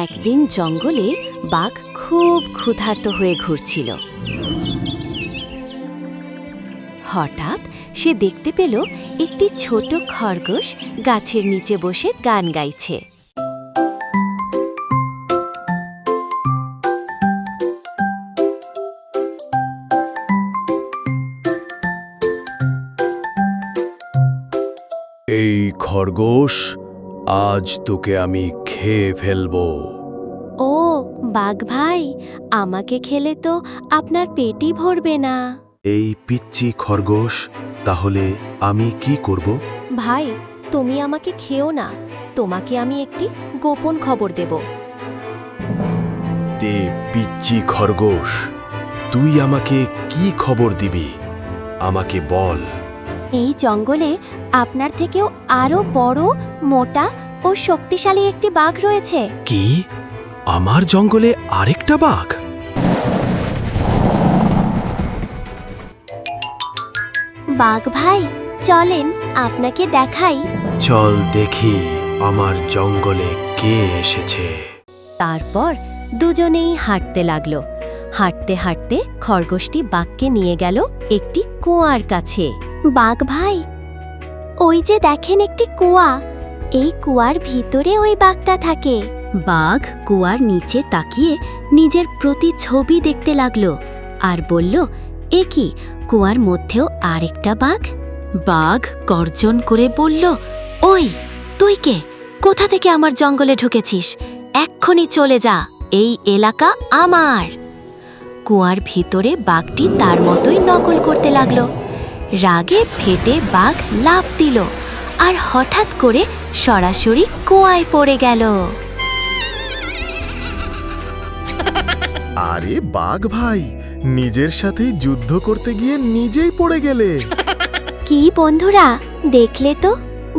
একদিন জঙ্গলে বাঘ খুব ক্ষুধার্ত হয়ে ঘুরছিল। হঠাৎ সে দেখতে পেল একটি ছোট খরগোশ গাছের নিচে বসে গান গাইছে। এই খরগোশ, আজ তোকে আমি খেয়ে ফেলবো। ও বাঘ ভাই, আমাকে খেলে তো আপনার পেটই ভরবে না। এই পিচ্চি খরগোশ, তাহলে আমি কি করব? ভাই, তুমি আমাকে খেও না, তোমাকে আমি একটি গোপন খবর দেব। তে পিচ্চি খরগোশ, তুই আমাকে কি খবর দিবি? আমাকে বল। এই জঙ্গলে আপনার থেকেও আরো বড়, মোটা ও শক্তিশালী একটি বাঘ রয়েছে। কি? আমার জঙ্গলে আরেকটা বাঘ? বাঘ ভাই, চলেন আপনাকে দেখাই। চল দেখি আমার জঙ্গলে কে এসেছে। তারপর দুজনেই হাঁটতে লাগলো। হাঁটতে হাঁটতে খরগোশটি বাঘকে নিয়ে গেল একটি কুয়ার কাছে। বাঘ ভাই, ওই যে দেখেন একটি কুয়া, এই কুয়ার ভিতরে ওই বাঘটা থাকে। বাঘ কুয়ার নিচে তাকিয়ে নিজের প্রতিছবি দেখতে লাগলো আর বলল, এ কি, কুয়ার মধ্যেও আরেকটা বাঘ? বাঘ গর্জন করে বলল, ওই তুই কে? কোথা থেকে আমার জঙ্গলে ঢুকেছিস? এক্ষুনি চলে যা, এই এলাকা আমার। কুয়ার ভিতরে বাঘটি তার মতোই নকল করতে লাগলো। রাগে ফেটে বাঘ লাফ দিল আর হঠাৎ করে সরাসরি কুয়ায় পড়ে গেল। আরে বাঘ ভাই, নিজের সাথেই যুদ্ধ করতে গিয়ে নিজেই পড়ে গেলে। কি বন্ধুরা, দেখলে তো,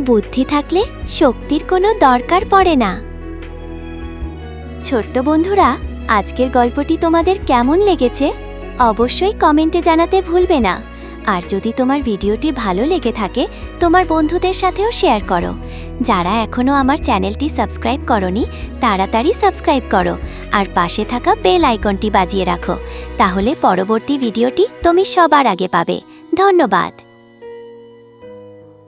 বুদ্ধি থাকলে শক্তির কোনো দরকার পড়ে না। ছোট্ট বন্ধুরা, আজকের গল্পটি তোমাদের কেমন লেগেছে অবশ্যই কমেন্টে জানাতে ভুলবে না। আর যদি তোমার ভিডিওটি ভালো লেগে থাকে, তোমার বন্ধুদের সাথেও শেয়ার করো। যারা এখনও আমার চ্যানেলটি সাবস্ক্রাইব করনি, তাড়াতাড়ি সাবস্ক্রাইব করো আর পাশে থাকা বেল আইকনটি বাজিয়ে রাখো। তাহলে পরবর্তী ভিডিওটি তুমি সবার আগে পাবে। ধন্যবাদ।